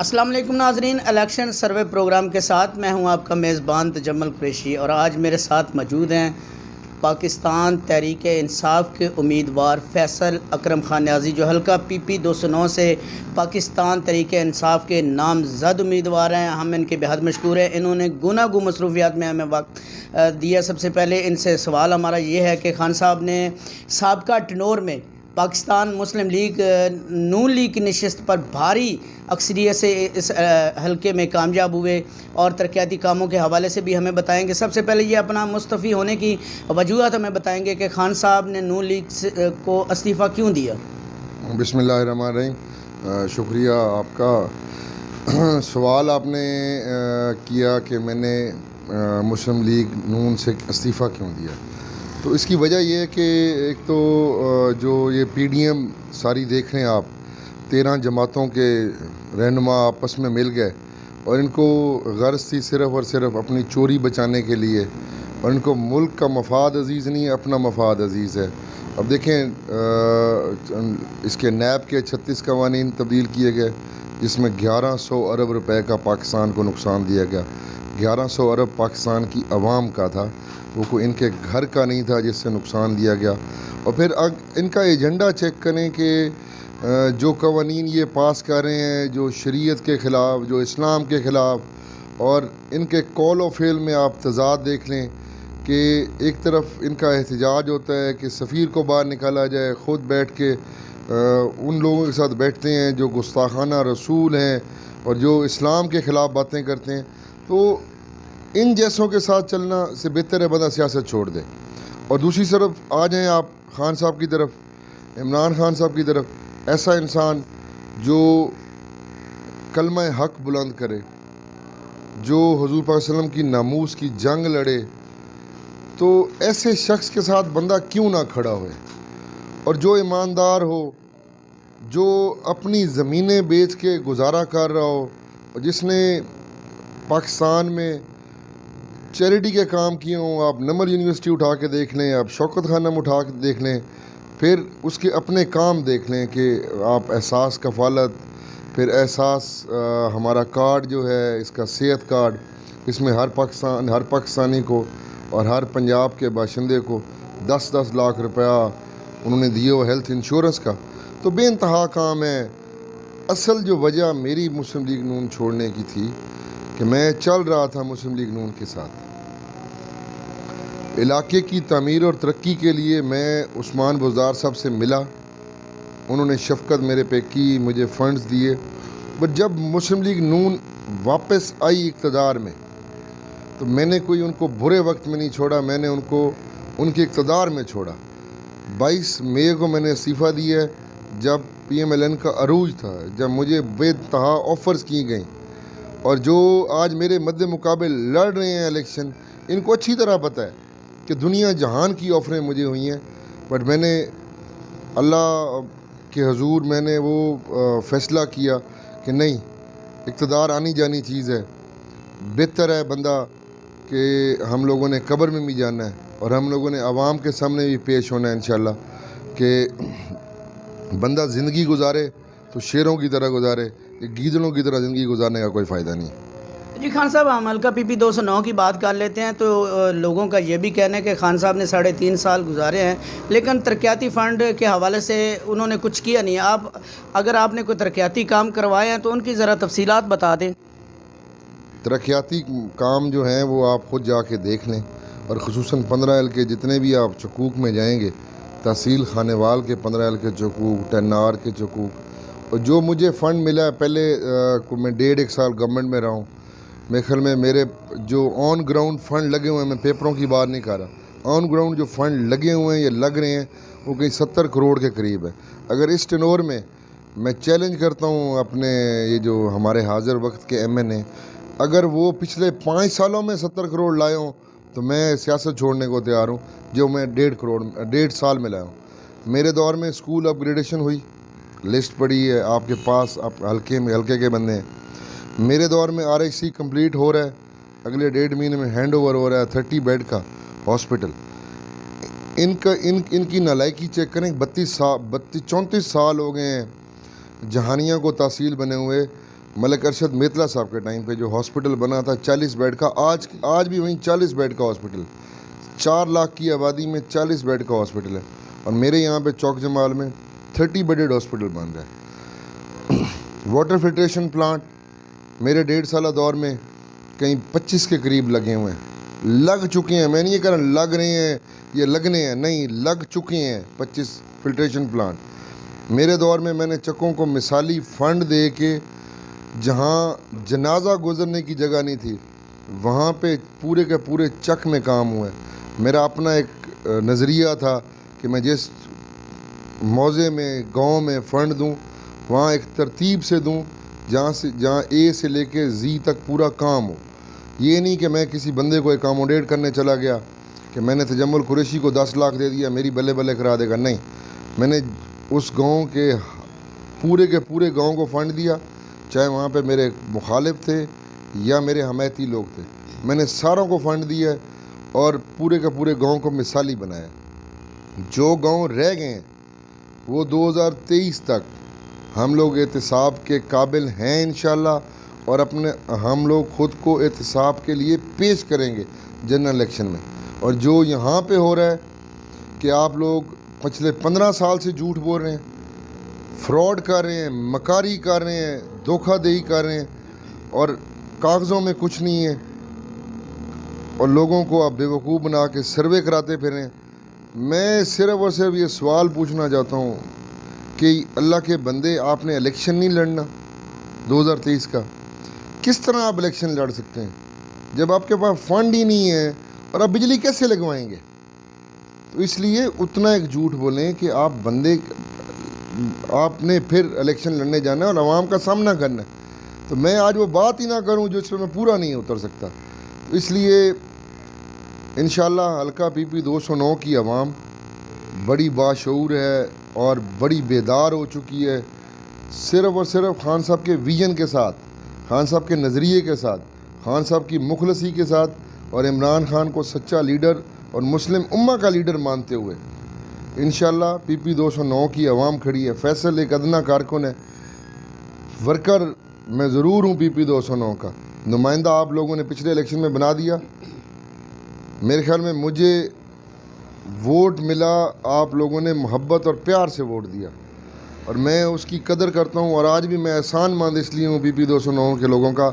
السلام علیکم ناظرین، الیکشن سروے پروگرام کے ساتھ میں ہوں آپ کا میزبان تجمل قریشی، اور آج میرے ساتھ موجود ہیں پاکستان تحریک انصاف کے امیدوار فیصل اکرم خان نیازی، جو حلقہ PP 209 سے پاکستان تحریک انصاف کے نامزد امیدوار ہیں۔ ہم ان کے بہت مشکور ہیں، انہوں نے گناگو مصروفیات میں ہمیں وقت دیا۔ سب سے پہلے ان سے سوال ہمارا یہ ہے کہ خان صاحب نے سابقہ ٹنور میں پاکستان مسلم لیگ نون لیگ کی نشست پر بھاری اکثریت سے اس حلقے میں کامیاب ہوئے، اور ترقیاتی کاموں کے حوالے سے بھی ہمیں بتائیں گے۔ سب سے پہلے یہ اپنا مستعفی ہونے کی وجوہات ہمیں بتائیں گے کہ خان صاحب نے نون لیگ کو استعفیٰ کیوں دیا؟ بسم اللہ الرحمن الرحیم۔ شکریہ آپ کا سوال آپ نے کیا کہ میں نے مسلم لیگ نون سے استعفیٰ کیوں دیا۔ تو اس کی وجہ یہ ہے کہ ایک تو جو یہ PDM ساری دیکھ رہے ہیں آپ، 13 جماعتوں کے رہنما آپس میں مل گئے، اور ان کو غرض تھی صرف اور صرف اپنی چوری بچانے کے لیے، اور ان کو ملک کا مفاد عزیز نہیں ہے، اپنا مفاد عزیز ہے۔ اب دیکھیں اس کے نیب کے 36 قوانین تبدیل کیے گئے، جس میں 1100 ارب روپے کا پاکستان کو نقصان دیا گیا۔ 1100 ارب پاکستان کی عوام کا تھا، وہ کوئی ان کے گھر کا نہیں تھا جس سے نقصان دیا گیا۔ اور پھر ان کا ایجنڈا چیک کریں کہ جو قوانین یہ پاس کر رہے ہیں، جو شریعت کے خلاف، جو اسلام کے خلاف، اور ان کے قول و فعل میں آپ تضاد دیکھ لیں کہ ایک طرف ان کا احتجاج ہوتا ہے کہ سفیر کو باہر نکالا جائے، خود بیٹھ کے ان لوگوں کے ساتھ بیٹھتے ہیں جو گستاخانہ رسول ہیں اور جو اسلام کے خلاف باتیں کرتے ہیں۔ تو ان جیسوں کے ساتھ چلنا سے بہتر ہے بندہ سیاست چھوڑ دے۔ اور دوسری طرف آ جائیں آپ خان صاحب کی طرف، عمران خان صاحب کی طرف، ایسا انسان جو کلمہ حق بلند کرے، جو حضور پاک صلی اللہ علیہ وسلم کی ناموس کی جنگ لڑے، تو ایسے شخص کے ساتھ بندہ کیوں نہ کھڑا ہوئے، اور جو ایماندار ہو، جو اپنی زمینیں بیچ کے گزارا کر رہا ہو، اور جس نے پاکستان میں چیریٹی کے کام کیے ہوں۔ آپ نمر یونیورسٹی اٹھا کے دیکھ لیں، آپ شوکت خانم اٹھا کے دیکھ لیں، پھر اس کے اپنے کام دیکھ لیں کہ آپ احساس کفالت، پھر احساس ہمارا کارڈ جو ہے اس کا صحت کارڈ، اس میں ہر پاکستانی کو اور ہر پنجاب کے باشندے کو 10-10 لاکھ روپیہ انہوں نے دیے ہو ہیلتھ انشورنس کا۔ تو بے انتہا کام ہے۔ اصل جو وجہ میری مسلم لیگ نون چھوڑنے کی تھی کہ میں چل رہا تھا مسلم لیگ نون کے ساتھ علاقے کی تعمیر اور ترقی کے لیے۔ میں عثمان بزدار صاحب سے ملا، انہوں نے شفقت میرے پہ کی، مجھے فنڈز دیے۔ بٹ جب مسلم لیگ نون واپس آئی اقتدار میں، تو میں نے کوئی ان کو برے وقت میں نہیں چھوڑا، میں نے ان کو ان کے اقتدار میں چھوڑا۔ 22 مئی کو میں نے استعفیٰ دیا ہے، جب PMLN کا عروج تھا، جب مجھے بے انتہا آفرز کی گئیں، اور جو آج میرے مد مقابل لڑ رہے ہیں الیکشن، ان کو اچھی طرح پتہ ہے کہ دنیا جہان کی آفریں مجھے ہوئی ہیں، بٹ میں نے اللہ کے حضور میں نے وہ فیصلہ کیا کہ نہیں، اقتدار آنی جانی چیز ہے، بہتر ہے بندہ کہ ہم لوگوں نے قبر میں بھی جانا ہے، اور ہم لوگوں نے عوام کے سامنے بھی پیش ہونا ہے انشاءاللہ، کہ بندہ زندگی گزارے تو شیروں کی طرح گزارے، گیدڑوں کی طرح زندگی گزارنے کا کوئی فائدہ نہیں۔ جی خان صاحب، ہم حلقہ PP 209 کی بات کر لیتے ہیں، تو لوگوں کا یہ بھی کہنا ہے کہ خان صاحب نے 3.5 سال گزارے ہیں، لیکن ترقیاتی فنڈ کے حوالے سے انہوں نے کچھ کیا نہیں۔ اگر آپ نے کوئی ترقیاتی کام کروائے ہیں تو ان کی ذرا تفصیلات بتا دیں۔ ترقیاتی کام جو ہیں وہ آپ خود جا کے دیکھ لیں، اور خصوصاً 15L کے جتنے بھی آپ چکوک میں جائیں گے، تحصیل خانیوال کے 15L کے چکوک، ٹینار کے چکوک، اور جو مجھے فنڈ ملا ہے، پہلے میں 1.5 سال گورنمنٹ میں رہا ہوں، میرے خیال میں میرے جو آن گراؤنڈ فنڈ لگے ہوئے ہیں، میں پیپروں کی بات نہیں کر رہا، آن گراؤنڈ جو فنڈ لگے ہوئے ہیں یا لگ رہے ہیں، وہ کہیں 70 کروڑ کے قریب ہے۔ اگر اس ٹینور میں چیلنج کرتا ہوں اپنے یہ جو ہمارے حاضر وقت کے MN ہیں، اگر وہ پچھلے 5 سالوں میں 70 کروڑ لائے ہوں تو میں سیاست چھوڑنے کو تیار ہوں، جو میں 1.5 سال میں لایا ہوں۔ میرے دور میں اسکول اپ گریڈیشن ہوئی، لسٹ پڑی ہے آپ کے پاس، آپ حلقے کے بندے ہیں۔ میرے دور میں RHC کمپلیٹ ہو رہا ہے، اگلے 1.5 مہینے میں ہینڈ اوور ہو رہا ہے 30 بیڈ کا ہاسپٹل۔ ان کی نالائکی چیک کریں، 34 سال ہو گئے ہیں جہانیاں کو تحصیل بنے ہوئے، ملک ارشد میتلا صاحب کے ٹائم پہ جو ہاسپٹل بنا تھا 40 بیڈ کا، آج بھی وہیں 40 بیڈ کا ہاسپٹل، 4 لاکھ کی آبادی میں 40 بیڈ کا ہاسپٹل ہے. اور میرے یہاں پہ چوک جمال میں 30 بیڈڈ ہاسپٹل بن رہا ہے. واٹر فلٹریشن پلانٹ میرے 1.5 سالہ دور میں کہیں 25 کے قریب لگے ہوئے ہیں، لگ چکے ہیں. میں نہیں یہ کہہ رہا لگ رہے ہیں یہ لگنے ہیں، نہیں، لگ چکے ہیں 25 فلٹریشن پلانٹ. میرے دور میں نے چکوں کو مثالی فنڈ دے کے جہاں جنازہ گزرنے کی جگہ نہیں تھی وہاں پہ پورے کے پورے چک میں کام ہوا ہے. میرا اپنا ایک نظریہ تھا کہ میں جس موضع میں گاؤں میں فنڈ دوں وہاں ایک ترتیب سے دوں جہاں اے سے لے کے زی تک پورا کام ہو. یہ نہیں کہ میں کسی بندے کو اکاموڈیٹ کرنے چلا گیا کہ میں نے تجمل قریشی کو 10 لاکھ دے دیا میری بلے بلے کرا دے گا. نہیں، میں نے اس گاؤں کے پورے گاؤں کو فنڈ دیا، چاہے وہاں پہ میرے مخالف تھے یا میرے حمایتی لوگ تھے. میں نے ساروں کو فنڈ دیا اور پورے کے پورے گاؤں کو مثالی بنایا. جو گاؤں رہ گئے ہیں وہ 2023 تک ہم لوگ احتساب کے قابل ہیں انشاءاللہ، اور ہم لوگ خود کو احتساب کے لیے پیش کریں گے جنرل الیکشن میں. اور جو یہاں پہ ہو رہا ہے کہ آپ لوگ پچھلے 15 سال سے جھوٹ بول رہے ہیں، فراڈ کر رہے ہیں، مکاری کر رہے ہیں، دھوکہ دہی کر رہے ہیں اور کاغذوں میں کچھ نہیں ہے اور لوگوں کو آپ بیوقوف بنا کے سروے کراتے پھر رہے ہیں. میں صرف اور صرف یہ سوال پوچھنا چاہتا ہوں کہ اللہ کے بندے، آپ نے الیکشن نہیں لڑنا 2023 کا. کس طرح آپ الیکشن لڑ سکتے ہیں جب آپ کے پاس فنڈ ہی نہیں ہے اور آپ بجلی کیسے لگوائیں گے؟ تو اس لیے اتنا ایک جھوٹ بولیں کہ آپ نے پھر الیکشن لڑنے جانا ہے اور عوام کا سامنا کرنا ہے. تو میں آج وہ بات ہی نہ کروں جو اس پہ میں پورا نہیں اتر سکتا. تو اس لیے انشاءاللہ حلقہ پی پی 209 کی عوام بڑی باشعور ہے اور بڑی بیدار ہو چکی ہے. صرف اور صرف خان صاحب کے ویژن کے ساتھ، خان صاحب کے نظریے کے ساتھ، خان صاحب کی مخلصی کے ساتھ اور عمران خان کو سچا لیڈر اور مسلم امہ کا لیڈر مانتے ہوئے انشاءاللہ پی پی 209 کی عوام کھڑی ہے. فیصل ایک ادنا کارکن ہے، ورکر میں ضرور ہوں پی پی 209 کا. نمائندہ آپ لوگوں نے پچھلے الیکشن میں بنا دیا. میرے خیال میں مجھے ووٹ ملا، آپ لوگوں نے محبت اور پیار سے ووٹ دیا اور میں اس کی قدر کرتا ہوں. اور آج بھی میں احسان مند اس لیے ہوں پی پی 209 کے لوگوں کا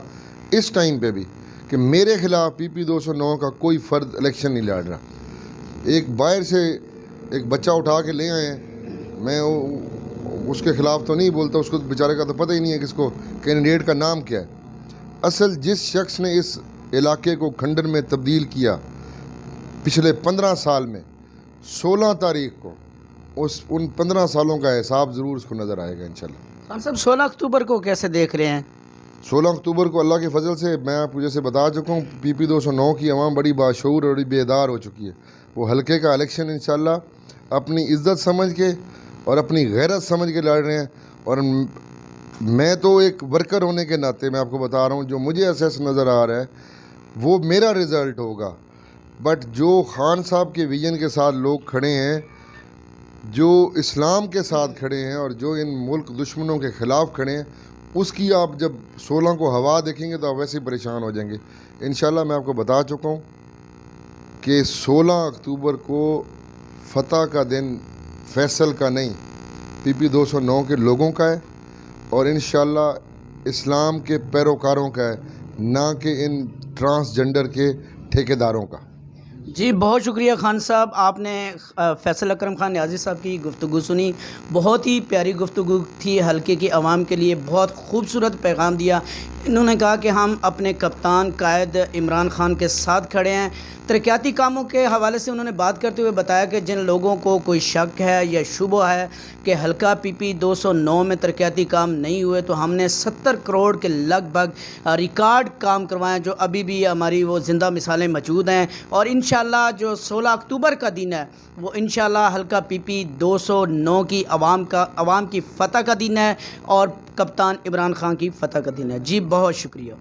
اس ٹائم پہ بھی کہ میرے خلاف پی پی 209 کا کوئی فرد الیکشن نہیں لڑ رہا. ایک باہر سے ایک بچہ اٹھا کے لے آئے ہیں، میں اس کے خلاف تو نہیں بولتا، اس کو بیچارے کا تو پتہ ہی نہیں ہے کہ اس کو کینڈیڈیٹ کا نام کیا ہے. اصل جس شخص نے اس علاقے کو کھنڈر میں تبدیل کیا پچھلے 15 سال میں، 16 تاریخ کو ان 15 سالوں کا حساب ضرور اس کو نظر آئے گا انشاءاللہ. خان صاحب 16 اکتوبر کو کیسے دیکھ رہے ہیں؟ 16 اکتوبر کو اللہ کے فضل سے میں آپ کو جیسے بتا چکا ہوں پی پی 209 کی عوام بڑی باشعور اور بڑی بیدار ہو چکی ہے. وہ حلقے کا الیکشن انشاءاللہ اپنی عزت سمجھ کے اور اپنی غیرت سمجھ کے لڑ رہے ہیں. اور میں تو ایک ورکر ہونے کے ناطے میں آپ کو بتا رہا ہوں جو مجھے اسیس نظر آ رہا ہے وہ میرا رزلٹ ہوگا. بٹ جو خان صاحب کے ویژن کے ساتھ لوگ کھڑے ہیں، جو اسلام کے ساتھ کھڑے ہیں اور جو ان ملک دشمنوں کے خلاف کھڑے ہیں، اس کی آپ جب 16 کو ہوا دیکھیں گے تو آپ ویسے ہی پریشان ہو جائیں گے. انشاءاللہ میں آپ کو بتا چکا ہوں کہ 16 اکتوبر کو فتح کا دن فیصل کا نہیں، پی پی 209 کے لوگوں کا ہے اور انشاءاللہ اسلام کے پیروکاروں کا ہے، نہ کہ ان ٹرانسجنڈر کے ٹھیکیداروں کا. جی بہت شکریہ خان صاحب، آپ نے فیصل اکرم خان نیازی صاحب کی گفتگو سنی. بہت ہی پیاری گفتگو تھی، حلقے کی عوام کے لیے بہت خوبصورت پیغام دیا. انہوں نے کہا کہ ہم اپنے کپتان قائد عمران خان کے ساتھ کھڑے ہیں. ترقیاتی کاموں کے حوالے سے انہوں نے بات کرتے ہوئے بتایا کہ جن لوگوں کو کوئی شک ہے یا شبہ ہے کہ حلقہ پی پی 209 میں ترقیاتی کام نہیں ہوئے، تو ہم نے 70 کروڑ کے لگ بھگ ریکارڈ کام کروائے جو ابھی بھی ہماری وہ زندہ مثالیں موجود ہیں. اور انشاءاللہ جو 16 اکتوبر کا دن ہے وہ انشاءاللہ حلقہ پی پی 209 کی عوام کی فتح کا دن ہے اور کپتان عمران خان کی فتح کا دن ہے. جی بہت شکریہ.